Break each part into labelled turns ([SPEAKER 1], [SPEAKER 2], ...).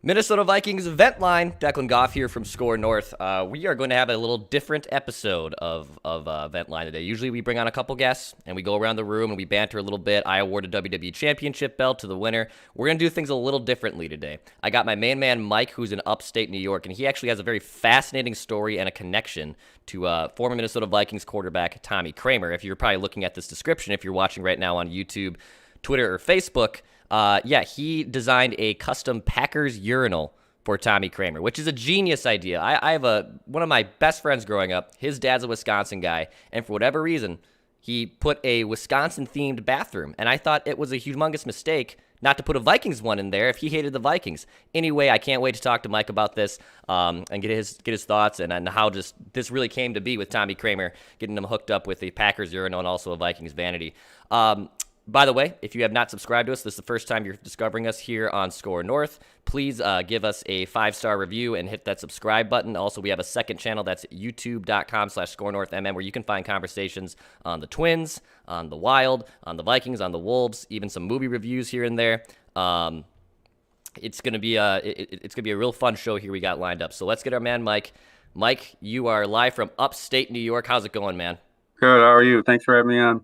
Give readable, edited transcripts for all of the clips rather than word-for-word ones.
[SPEAKER 1] Minnesota Vikings Vent Line. Declan Goff here from Score North. We are going to have a little different episode of Vent Line today. Usually we bring on a couple guests and we go around the room and we banter a little bit. I award a WWE Championship belt to the winner. We're going to do things a little differently today. I got my main man Mike, who's in upstate New York, and he actually has a very fascinating story and a connection to former Minnesota Vikings quarterback Tommy Kramer. If you're probably looking at this description, if you're watching right now on YouTube, Twitter, or Facebook, he designed a custom Packers urinal for Tommy Kramer, which is a genius idea. I have one of my best friends growing up. His dad's a Wisconsin guy, and for whatever reason, he put a Wisconsin-themed bathroom, and I thought it was a humongous mistake not to put a Vikings one in there if he hated the Vikings. Anyway, I can't wait to talk to Mike about this and get his thoughts and how just this really came to be with Tommy Kramer, getting him hooked up with a Packers urinal and also a Vikings vanity. By the way, if you have not subscribed to us, this is the first time you're discovering us here on Score North, please give us a 5-star review and hit that subscribe button. Also, we have a second channel that's youtube.com/ScoreNorthMM where you can find conversations on the Twins, on the Wild, on the Vikings, on the Wolves, even some movie reviews here and there. It's gonna be a real fun show here we got lined up. So let's get our man Mike. Mike, you are live from upstate New York. How's it going, man?
[SPEAKER 2] Good. How are you? Thanks for having me on.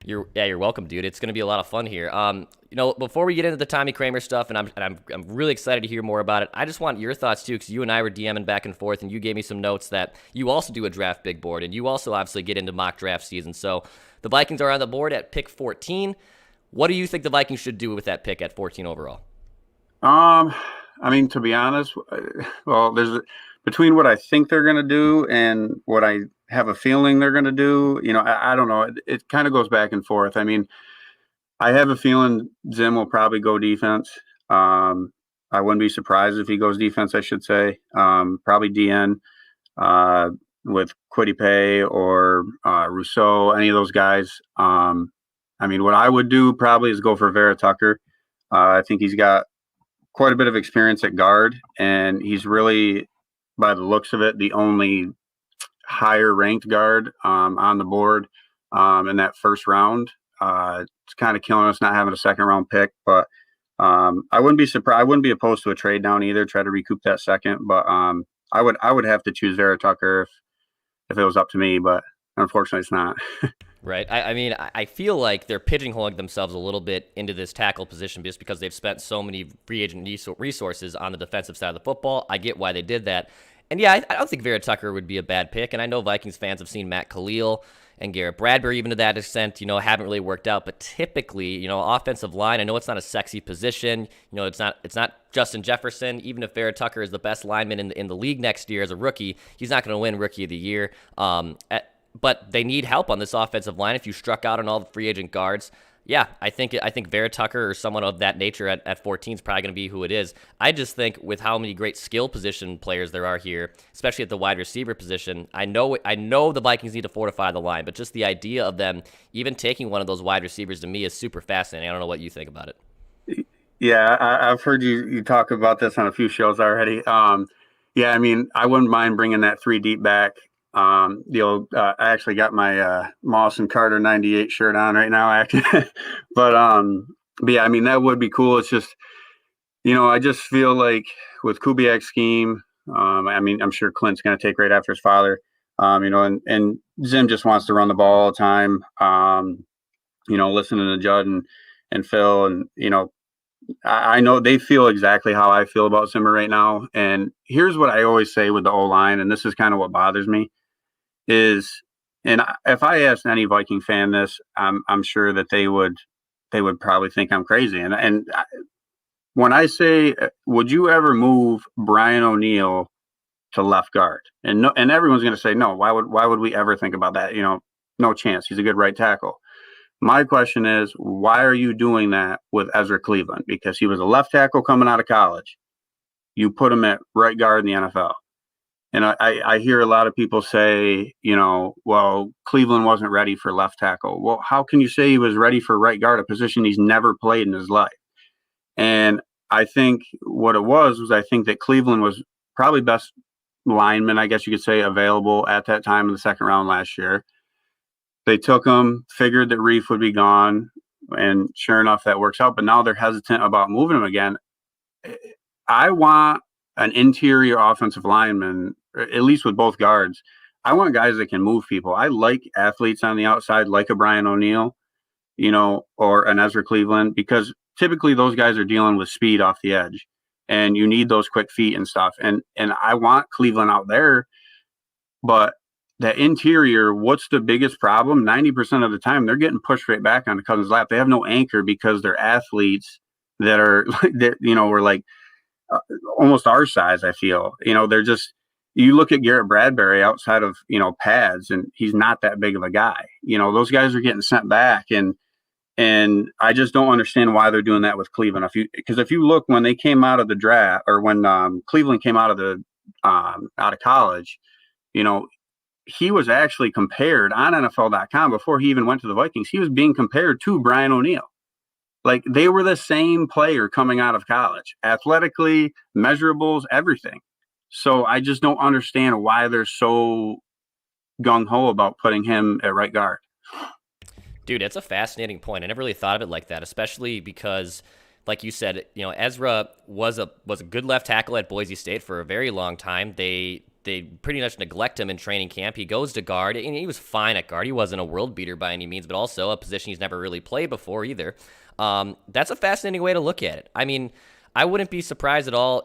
[SPEAKER 1] You're welcome, dude. It's gonna be a lot of fun here. Before we get into the Tommy Kramer stuff, and I'm really excited to hear more about it. I just want your thoughts too, because you and I were DMing back and forth, and you gave me some notes that you also do a draft big board, and you also obviously get into mock draft season. So the Vikings are on the board at pick 14. What do you think the Vikings should do with that pick at 14 overall?
[SPEAKER 2] To be honest, well, there's between what I think they're going to do and what I have a feeling they're going to do. I don't know. It kind of goes back and forth. I have a feeling Zim will probably go defense. I wouldn't be surprised if he goes defense, I should say. Probably DN with Kwity Paye or Rousseau, any of those guys. What I would do probably is go for Vera Tucker. I think he's got quite a bit of experience at guard, and he's really, by the looks of it, the only higher ranked guard on the board in that first round. It's kind of killing us not having a second round pick, but I wouldn't be surprised. I wouldn't be opposed to a trade down either, try to recoup that second. But I would have to choose Vera Tucker if it was up to me, but unfortunately it's not.
[SPEAKER 1] Right. I feel like they're pigeonholing themselves a little bit into this tackle position just because they've spent so many free agent resources on the defensive side of the football. I get why they did that. And yeah, I don't think Vera Tucker would be a bad pick. And I know Vikings fans have seen Matt Khalil and Garrett Bradbury, even to that extent, haven't really worked out. But typically, offensive line, I know it's not a sexy position. It's not Justin Jefferson. Even if Vera Tucker is the best lineman in the league next year as a rookie, he's not going to win Rookie of the Year. But they need help on this offensive line. If you struck out on all the free agent guards, yeah, I think Vera Tucker or someone of that nature at 14 is probably going to be who it is. I just think with how many great skill position players there are here, especially at the wide receiver position, I know the Vikings need to fortify the line, but just the idea of them even taking one of those wide receivers to me is super fascinating. I don't know what you think about it.
[SPEAKER 2] Yeah, I've heard you talk about this on a few shows already. I wouldn't mind bringing that 3 deep back. I actually got my Moss and Carter 98 shirt on right now, actually. but yeah, that would be cool. It's just, I just feel like with Kubiak's scheme, I'm sure Clint's going to take right after his father, and Zim just wants to run the ball all the time, listening to Judd and Phil, and, I know they feel exactly how I feel about Zimmer right now. And here's what I always say with the O-line, and this is kind of what bothers me. If I asked any Viking fan this, I'm sure that they would probably think I'm crazy. And when I say, would you ever move Brian O'Neill to left guard? And everyone's going to say no. Why would we ever think about that? No chance. He's a good right tackle. My question is, why are you doing that with Ezra Cleveland? Because he was a left tackle coming out of college. You put him at right guard in the NFL. And I hear a lot of people say, well, Cleveland wasn't ready for left tackle. Well, how can you say he was ready for right guard, a position he's never played in his life? And I think what it was I think that Cleveland was probably best lineman, I guess you could say, available at that time in the second round last year. They took him, figured that Reef would be gone, and sure enough, that works out. But now they're hesitant about moving him again. I want an interior offensive lineman, at least with both guards. I want guys that can move people. I like athletes on the outside, like a Brian O'Neill, or an Ezra Cleveland, because typically those guys are dealing with speed off the edge, and you need those quick feet and stuff. And I want Cleveland out there, but that interior, what's the biggest problem? 90% of the time, they're getting pushed right back onto Cousins' lap. They have no anchor because they're athletes that are that we're like almost our size. I feel they're just. You look at Garrett Bradbury outside of pads, and he's not that big of a guy. Those guys are getting sent back, and I just don't understand why they're doing that with Cleveland. Because if you look when they came out of the draft, or when Cleveland came out of college, he was actually compared on NFL.com before he even went to the Vikings. He was being compared to Brian O'Neill. Like, they were the same player coming out of college, athletically, measurables, everything. So I just don't understand why they're so gung-ho about putting him at right guard.
[SPEAKER 1] Dude, it's a fascinating point. I never really thought of it like that, especially because, like you said, Ezra was a good left tackle at Boise State for a very long time. They pretty much neglect him in training camp. He goes to guard, and he was fine at guard. He wasn't a world beater by any means, but also a position he's never really played before either. That's a fascinating way to look at it. I mean, I wouldn't be surprised at all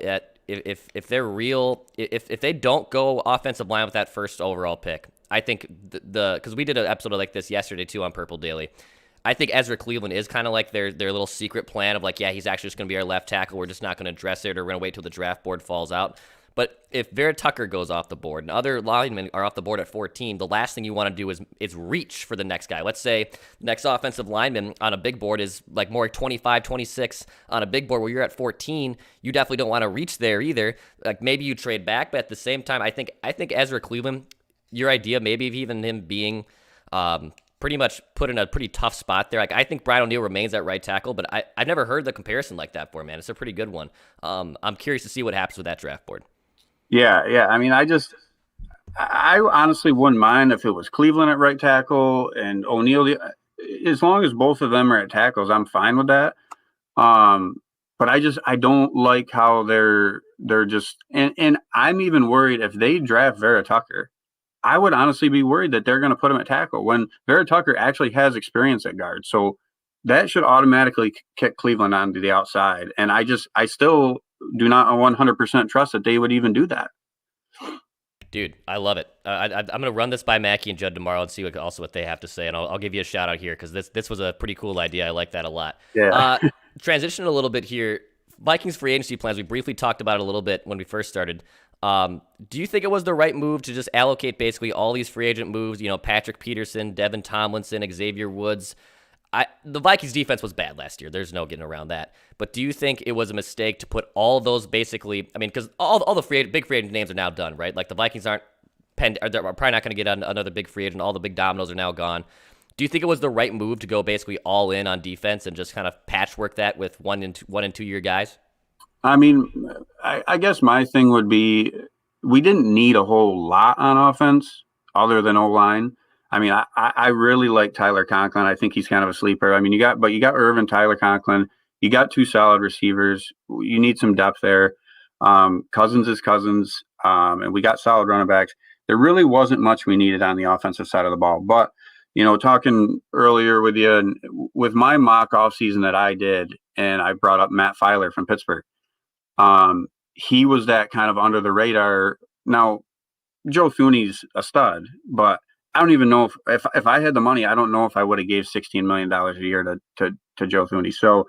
[SPEAKER 1] if they're real, if they don't go offensive line with that first overall pick. I think because we did an episode like this yesterday too on Purple Daily. I think Ezra Cleveland is kind of like their little secret plan of like, yeah, he's actually just going to be our left tackle. We're just not going to address it, or we're going to wait till the draft board falls out. But if Vera Tucker goes off the board and other linemen are off the board at 14, the last thing you want to do is reach for the next guy. Let's say the next offensive lineman on a big board is like more 25, 26 on a big board where you're at 14. You definitely don't want to reach there either. Like, maybe you trade back, but at the same time, I think Ezra Cleveland, your idea maybe of even him being pretty much put in a pretty tough spot there. Like, I think Brian O'Neill remains at right tackle, but I've never heard the comparison like that before, man. It's a pretty good one. I'm curious to see what happens with that draft board.
[SPEAKER 2] Yeah. I mean, I honestly wouldn't mind if it was Cleveland at right tackle and O'Neill. As long as both of them are at tackles, I'm fine with that. But I don't like how they're just, and I'm even worried if they draft Vera Tucker. I would honestly be worried that they're going to put him at tackle when Vera Tucker actually has experience at guard. So that should automatically kick Cleveland onto the outside. And I still do not 100% trust that they would even do that.
[SPEAKER 1] Dude, I love it. I'm going to run this by Mackie and Judd tomorrow and see what they have to say. And I'll give you a shout out here because this was a pretty cool idea. I like that a lot.
[SPEAKER 2] Yeah.
[SPEAKER 1] Transition a little bit here. Vikings free agency plans. We briefly talked about it a little bit when we first started. Do you think it was the right move to just allocate basically all these free agent moves? Patrick Peterson, Devin Tomlinson, Xavier Woods. The Vikings defense was bad last year. There's no getting around that. But do you think it was a mistake to put all those basically? I mean, because all the big free agent names are now done, right? Like, the Vikings are probably not going to get another big free agent. All the big dominoes are now gone. Do you think it was the right move to go basically all in on defense and just kind of patchwork that with 1 and 2 year guys?
[SPEAKER 2] I mean, I guess my thing would be we didn't need a whole lot on offense other than O-line. I mean, I really like Tyler Conklin. I think he's kind of a sleeper. I mean, you got Irvin, Tyler Conklin. You got 2 solid receivers. You need some depth there. Cousins is Cousins, and we got solid running backs. There really wasn't much we needed on the offensive side of the ball. But, talking earlier with you, and with my mock offseason that I did, and I brought up Matt Filer from Pittsburgh. He was that kind of under the radar. Now, Joe Thuney's a stud, but I don't even know if I had the money, I don't know if I would have gave $16 million a year to Joe Thuney. So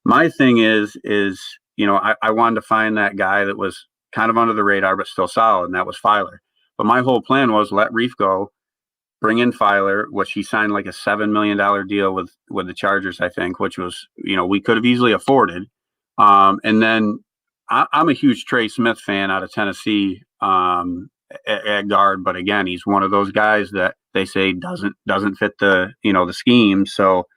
[SPEAKER 2] my thing is, I wanted to find that guy that was kind of under the radar, but still solid. And that was Filer. But my whole plan was let Reef go, bring in Filer, which he signed like a $7 million deal with the Chargers, I think, which was, we could have easily afforded. And then I'm a huge Trey Smith fan out of Tennessee at guard, but again, he's one of those guys that they say doesn't fit the the scheme. So,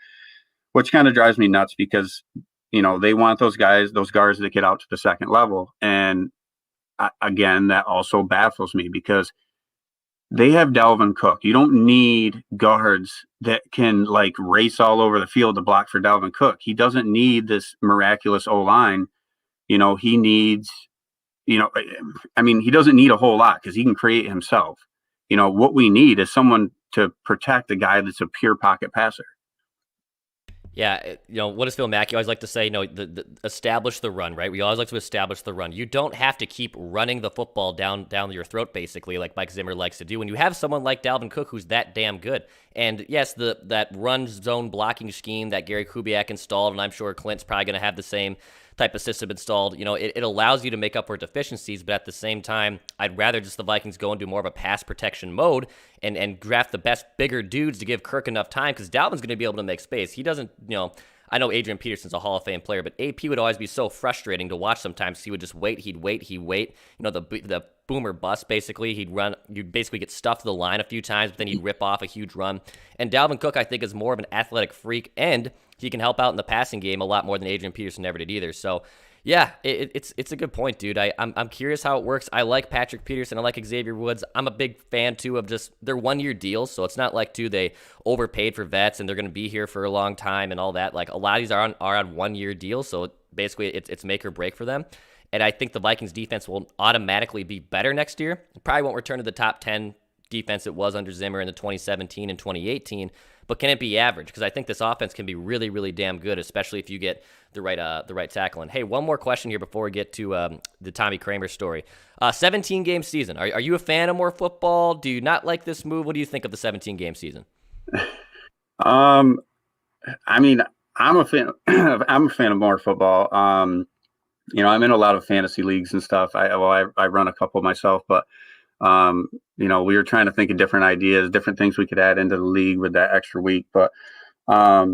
[SPEAKER 2] which kind of drives me nuts because they want those guards that get out to the second level, and again, that also baffles me because they have Dalvin Cook. You don't need guards that can like race all over the field to block for Dalvin Cook. He doesn't need this miraculous O-line. he needs, I mean, he doesn't need a whole lot because he can create himself. What we need is someone to protect a guy that's a pure pocket passer.
[SPEAKER 1] Yeah, what does Phil Mackey always like to say? Establish the run, right? We always like to establish the run. You don't have to keep running the football down your throat, basically, like Mike Zimmer likes to do. When you have someone like Dalvin Cook who's that damn good, and yes, that run zone blocking scheme that Gary Kubiak installed, and I'm sure Clint's probably going to have the same type of system installed. It allows you to make up for deficiencies, but at the same time, I'd rather just the Vikings go into more of a pass protection mode and draft the best, bigger dudes to give Kirk enough time, because Dalvin's going to be able to make space. He doesn't, I know Adrian Peterson's a Hall of Fame player, but AP would always be so frustrating to watch sometimes. He would just wait, he'd wait. The boomer bust, basically. You'd basically get stuffed to the line a few times, but then he'd rip off a huge run. And Dalvin Cook, I think, is more of an athletic freak, and he can help out in the passing game a lot more than Adrian Peterson ever did either. So, yeah, it's a good point, dude. I'm curious how it works. I like Patrick Peterson. I like Xavier Woods. I'm a big fan, too, of just their one-year deals. So it's not like, they overpaid for vets and they're going to be here for a long time and all that. Like, a lot of these are on one-year deals. So basically, it's make or break for them. And I think the Vikings defense will automatically be better next year. It probably won't return to the top 10 defense it was under Zimmer in the 2017 and 2018. But can it be average? Because I think this offense can be really, really damn good, especially if you get the right tackle. And hey, one more question here before we get to the Tommy Kramer story. 17-game season. Are you a fan of more football? Do you not like this move? What do you think of the 17-game season?
[SPEAKER 2] I mean, I'm a fan. I'm a fan of more football. I'm in a lot of fantasy leagues and stuff. I run a couple myself, but we were trying to think of different ideas, different things we could add into the league with that extra week. But I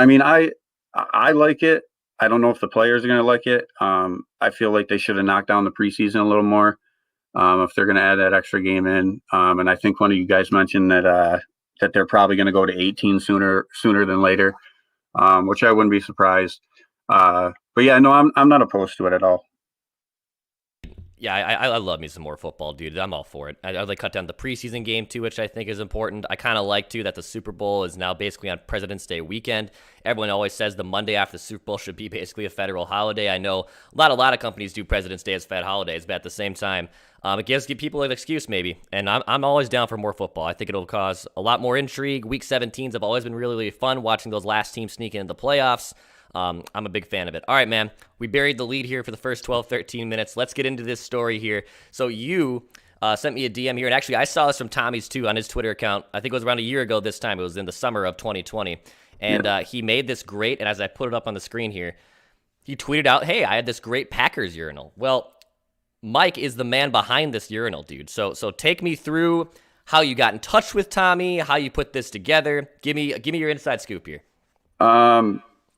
[SPEAKER 2] mean, I like it. I don't know if the players are going to like it. I feel like they should have knocked down the preseason a little more if they're going to add that extra game in. And I think one of you guys mentioned that they're probably going to go to 18 sooner than later, which I wouldn't be surprised. But yeah, no, I'm not opposed to it at all.
[SPEAKER 1] Yeah, I love me some more football, dude. I'm all for it. I'd like cut down the preseason game too, which I think is important. I kind of like too that the Super Bowl is now basically on President's Day weekend. Everyone always says the Monday after the Super Bowl should be basically a federal holiday. I know a lot of companies do President's Day as Fed holidays, but at the same time, it gives people an excuse maybe. And I'm always down for more football. I think it'll cause a lot more intrigue. Week 17s have always been really, really fun watching those last teams sneak into the playoffs. I'm a big fan of it. All right, man. We buried the lead here for the first 12, 13 minutes. Let's get into this story here. So you sent me a DM here, and actually I saw this from Tommy's too on his Twitter account. I think it was around a year ago this time. It was in the summer of 2020. And he made this great, and as I put it up on the screen here, he tweeted out, hey, I had this great Packers urinal. Well, Mike is the man behind this urinal, dude. So take me through how you got in touch with Tommy, how you put this together. Give me your inside scoop here.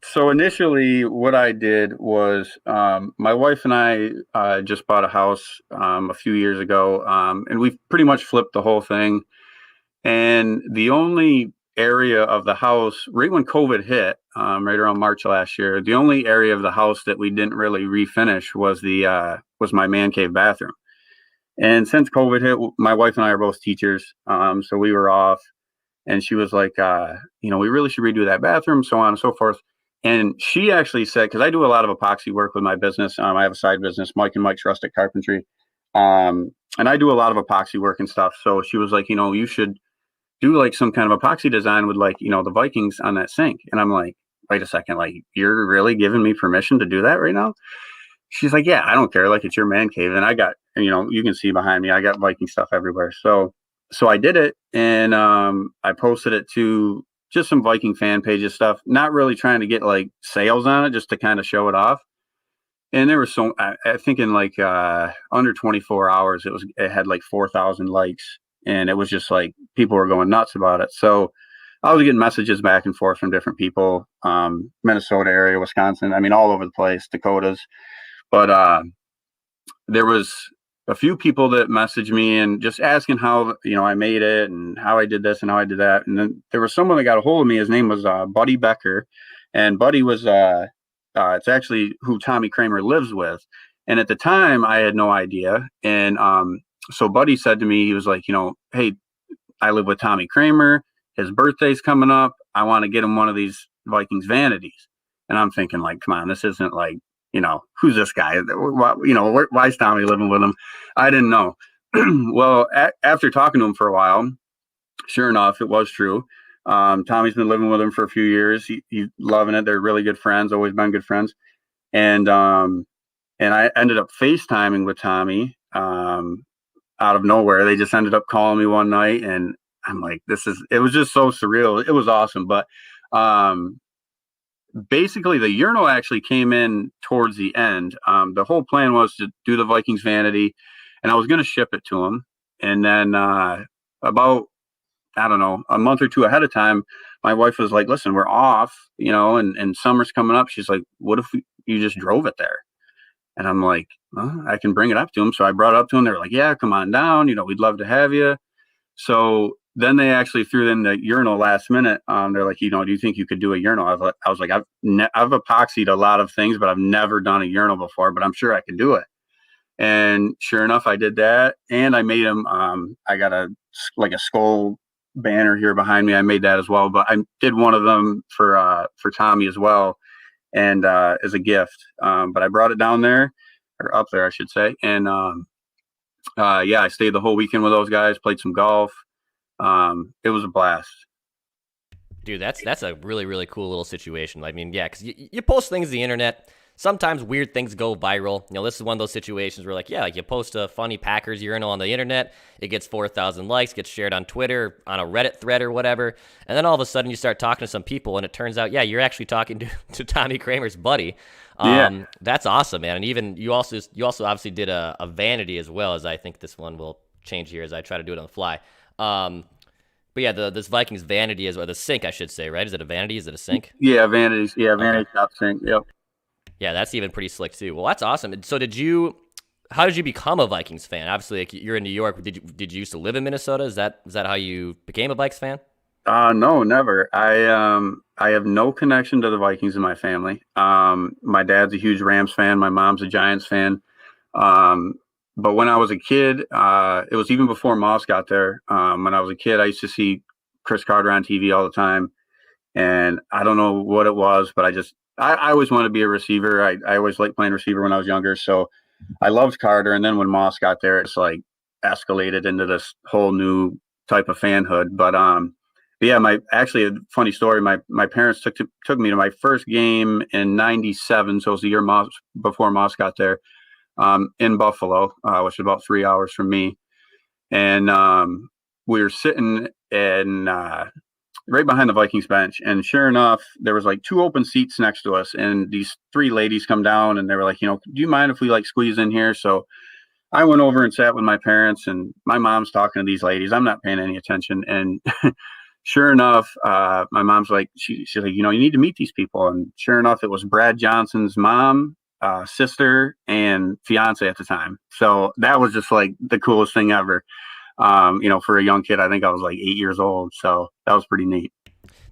[SPEAKER 2] So initially what I did was my wife and I just bought a house a few years ago, and we've pretty much flipped the whole thing. And the only area of the house, right when COVID hit, right around March last year, the only area of the house that we didn't really refinish was my man cave bathroom. And since COVID hit, my wife and I are both teachers, so we were off. And she was like, we really should redo that bathroom, so on and so forth. And she actually said, because I do a lot of epoxy work with my business. I have a side business, Mike and Mike's Rustic Carpentry. And I do a lot of epoxy work and stuff. So she was like, you should do like some kind of epoxy design with like, the Vikings on that sink. And I'm like, wait a second, like you're really giving me permission to do that right now? She's like, yeah, I don't care. Like it's your man cave. And I got, you can see behind me, I got Viking stuff everywhere. So I did it, and I posted it to just some Viking fan pages stuff, not really trying to get like sales on it, just to kind of show it off. And there was I think in like under 24 hours, it had like 4,000 likes, and it was just like people were going nuts about it. So I was getting messages back and forth from different people, Minnesota area, Wisconsin, I mean, all over the place, Dakotas. But there was a few people that messaged me and just asking how, I made it and how I did this and how I did that. And then there was someone that got a hold of me. His name was Buddy Becker. And Buddy was, it's actually who Tommy Kramer lives with. And at the time I had no idea. And so Buddy said to me, he was like, hey, I live with Tommy Kramer. His birthday's coming up. I want to get him one of these Vikings vanities. And I'm thinking like, come on, this isn't like, who's this guy? Why is Tommy living with him? I didn't know. Well, after talking to him for a while, sure enough, it was true. Tommy's been living with him for a few years. He's loving it. They're really good friends, always been good friends. And I ended up FaceTiming with Tommy out of nowhere. They just ended up calling me one night, and I'm like, it was just so surreal. It was awesome. But um, basically, the urinal actually came in towards the end. The whole plan was to do the Vikings vanity, and I was going to ship it to him. And then about, I don't know, a month or two ahead of time, my wife was like, listen, we're off, and summer's coming up. She's like, what if you just drove it there? And I'm like, well, I can bring it up to him. So I brought it up to him. They're like, yeah, come on down. We'd love to have you. So then they actually threw in the urinal last minute. They're like, do you think you could do a urinal? I was like, I've epoxied a lot of things, but I've never done a urinal before, but I'm sure I can do it. And sure enough, I did that. And I made him, I got a skull banner here behind me. I made that as well, but I did one of them for Tommy as well. And as a gift. But I brought it down there, or up there, I should say. And yeah, I stayed the whole weekend with those guys, played some golf. It was a blast.
[SPEAKER 1] Dude, that's a really, really cool little situation. I mean, yeah, because you post things on the internet. Sometimes weird things go viral. This is one of those situations where, like, yeah, like you post a funny Packers urinal on the internet, it gets 4,000 likes, gets shared on Twitter, on a Reddit thread or whatever, and then all of a sudden you start talking to some people, and it turns out, yeah, you're actually talking to Tommy Kramer's buddy.
[SPEAKER 2] Yeah.
[SPEAKER 1] That's awesome, man. And even you also obviously did a vanity as well, as I think this one will change here as I try to do it on the fly. But yeah, this Vikings vanity is, or the sink, I should say, right? Is it a vanity? Is it a sink?
[SPEAKER 2] Yeah, vanities. Yeah,
[SPEAKER 1] Okay.
[SPEAKER 2] vanity top sink. Yep.
[SPEAKER 1] Yeah, that's even pretty slick too. Well, that's awesome. And so, how did you become a Vikings fan? Obviously, like, you're in New York. Did you used to live in Minnesota? Is that how you became a Vikes fan?
[SPEAKER 2] No, never. I have no connection to the Vikings in my family. My dad's a huge Rams fan. My mom's a Giants fan. Um, but when I was a kid, it was even before Moss got there. When I was a kid, I used to see Chris Carter on TV all the time. And I don't know what it was, but I always wanted to be a receiver. I always liked playing receiver when I was younger. So I loved Carter. And then when Moss got there, it's like escalated into this whole new type of fanhood. But yeah, actually a funny story. My parents took me to my first game in '97. So it was the year before Moss got there, in Buffalo, which is about 3 hours from me. And we were sitting in right behind the Vikings bench. And sure enough, there was like two open seats next to us. And these three ladies come down and they were like, do you mind if we like squeeze in here? So I went over and sat with my parents, and my mom's talking to these ladies. I'm not paying any attention. And sure enough, my mom's like, she's like, you need to meet these people. And sure enough, it was Brad Johnson's mom, sister, and fiance at the time. So that was just like the coolest thing ever. For a young kid, I think I was like 8 years old. So that was pretty neat.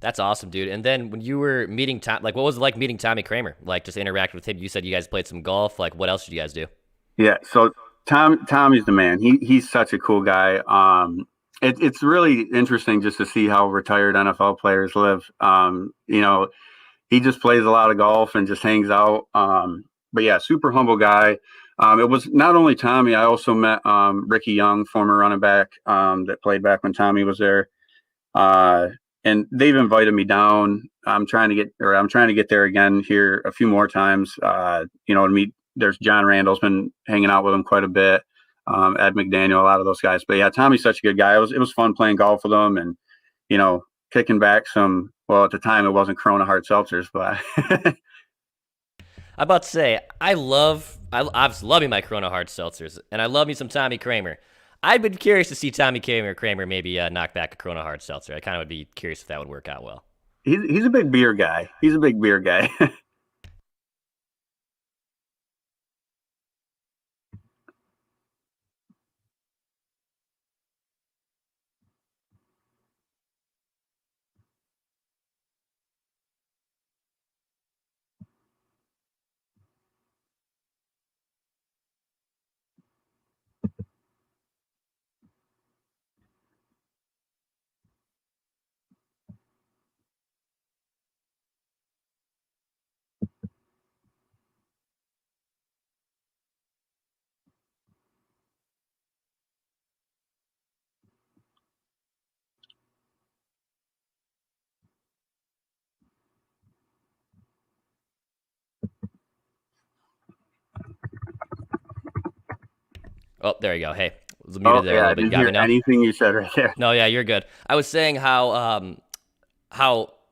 [SPEAKER 1] That's awesome, dude. And then when you were meeting Tom, like, what was it like meeting Tommy Kramer? Like, just interact with him. You said you guys played some golf. Like, what else did you guys do?
[SPEAKER 2] Yeah. So Tommy's the man. He's such a cool guy. It's really interesting just to see how retired NFL players live. He just plays a lot of golf and just hangs out. But yeah, super humble guy. It was not only Tommy. I also met Ricky Young, former running back, that played back when Tommy was there. Uh, and they've invited me down. I'm trying to get there again here a few more times. To meet. There's John Randall's been hanging out with him quite a bit. Ed McDaniel, a lot of those guys. But yeah, Tommy's such a good guy. It was fun playing golf with him, and kicking back some. Well, at the time it wasn't Corona hard seltzers, but
[SPEAKER 1] I'm about to say, I was loving my Corona hard seltzers, and I love me some Tommy Kramer. I've been curious to see Tommy Kramer maybe knock back a Corona hard seltzer. I kind of would be curious if that would work out well.
[SPEAKER 2] he's a big beer guy. He's a big beer guy.
[SPEAKER 1] Oh, there you go. Hey, was muted there a
[SPEAKER 2] Yeah,
[SPEAKER 1] little
[SPEAKER 2] I
[SPEAKER 1] bit. You
[SPEAKER 2] didn't
[SPEAKER 1] got me
[SPEAKER 2] hear
[SPEAKER 1] now?
[SPEAKER 2] anything you said right there.
[SPEAKER 1] No, yeah, you're good. I was saying how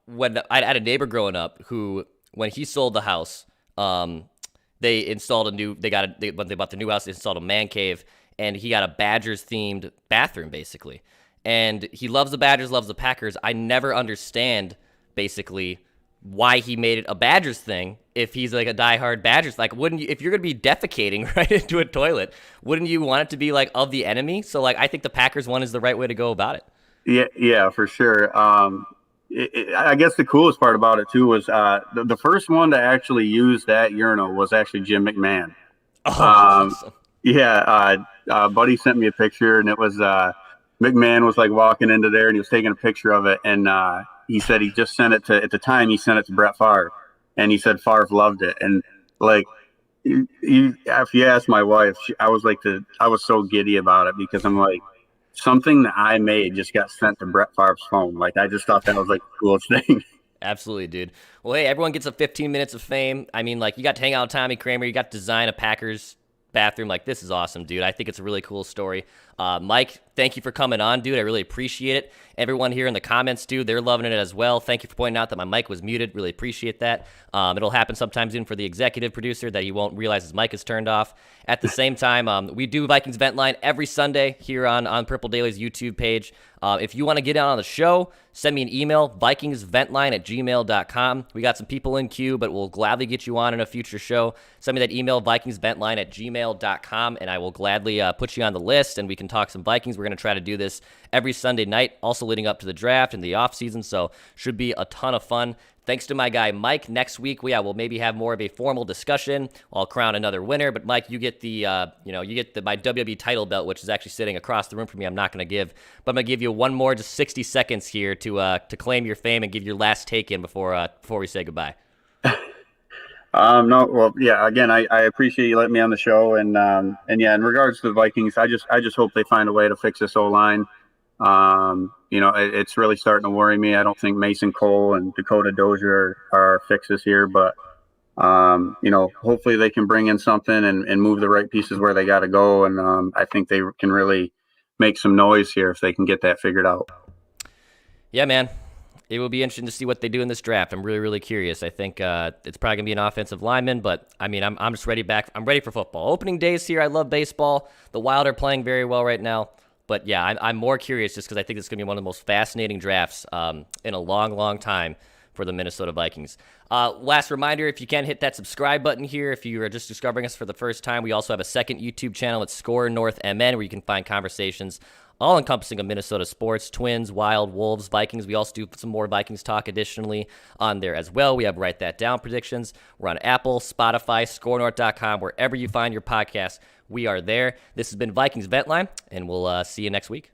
[SPEAKER 1] when I had a neighbor growing up who, when he sold the house, they installed a new. When they bought the new house, they installed a man cave, and he got a Badgers themed bathroom basically. And he loves the Badgers, loves the Packers. I never understand basically why he made it a Badgers thing if he's like a diehard Badgers. Like, wouldn't you, if you're gonna be defecating right into a toilet, wouldn't you want it to be like of the enemy? So like, I think the Packers one is the right way to go about it.
[SPEAKER 2] Yeah, for sure. I guess the coolest part about it too was the first one to actually use that urinal was actually Jim McMahon.
[SPEAKER 1] Oh,
[SPEAKER 2] Um,
[SPEAKER 1] awesome.
[SPEAKER 2] yeah, Buddy sent me a picture, and it was McMahon was like walking into there, and he was taking a picture of it, and he said he just sent it to. At the time, he sent it to Brett Favre, and he said Favre loved it, and like. If you ask my wife, I was so giddy about it because I'm like, something that I made just got sent to Brett Favre's phone. Like, I just thought that was like the coolest thing.
[SPEAKER 1] Absolutely, dude. Well, hey, everyone gets a 15 minutes of fame. I mean, like, you got to hang out with Tommy Kramer. You got to design a Packers bathroom. Like, this is awesome, dude. I think it's a really cool story. Mike, thank you for coming on, dude. I really appreciate it. Everyone here in the comments, dude, they're loving it as well. Thank you for pointing out that my mic was muted. Really appreciate that. It'll happen sometimes even for the executive producer that he won't realize his mic is turned off. At the same time, we do Vikings Vent Line every Sunday here on Purple Daily's YouTube page. If you want to get on the show, send me an email, vikingsventline@gmail.com. We got some people in queue, but we'll gladly get you on in a future show. Send me that email, vikingsventline@gmail.com, and I will gladly put you on the list, and we can talk some Vikings. We're going to try to do this every Sunday night, also leading up to the draft and the offseason, so should be a ton of fun. Thanks to my guy Mike. Next week, we'll maybe have more of a formal discussion. I'll crown another winner. But Mike, you get my WWE title belt, which is actually sitting across the room from me. I'm not going to give, but I'm going to give you one more, just 60 seconds here to claim your fame and give your last take in before we say goodbye.
[SPEAKER 2] No, well, yeah. Again, I appreciate you letting me on the show, and yeah, in regards to the Vikings, I just hope they find a way to fix this O-line. It's really starting to worry me. I don't think Mason Cole and Dakota Dozier are fixes here, but hopefully they can bring in something and move the right pieces where they got to go. And I think they can really make some noise here if they can get that figured out.
[SPEAKER 1] Yeah, man. It will be interesting to see what they do in this draft. I'm really, really curious. I think it's probably going to be an offensive lineman, but I mean, I'm just ready back. I'm ready for football. Opening days here. I love baseball. The Wild are playing very well right now. But yeah, I'm more curious just because I think it's going to be one of the most fascinating drafts in a long, long time for the Minnesota Vikings. Last reminder, if you can hit that subscribe button here, if you are just discovering us for the first time, we also have a second YouTube channel. It's Score North MN, where you can find conversations all encompassing of Minnesota sports, Twins, Wild, Wolves, Vikings. We also do some more Vikings talk additionally on there as well. We have Write That Down predictions. We're on Apple, Spotify, scorenorth.com, wherever you find your podcasts. We are there. This has been Vikings Vent Line, and we'll see you next week.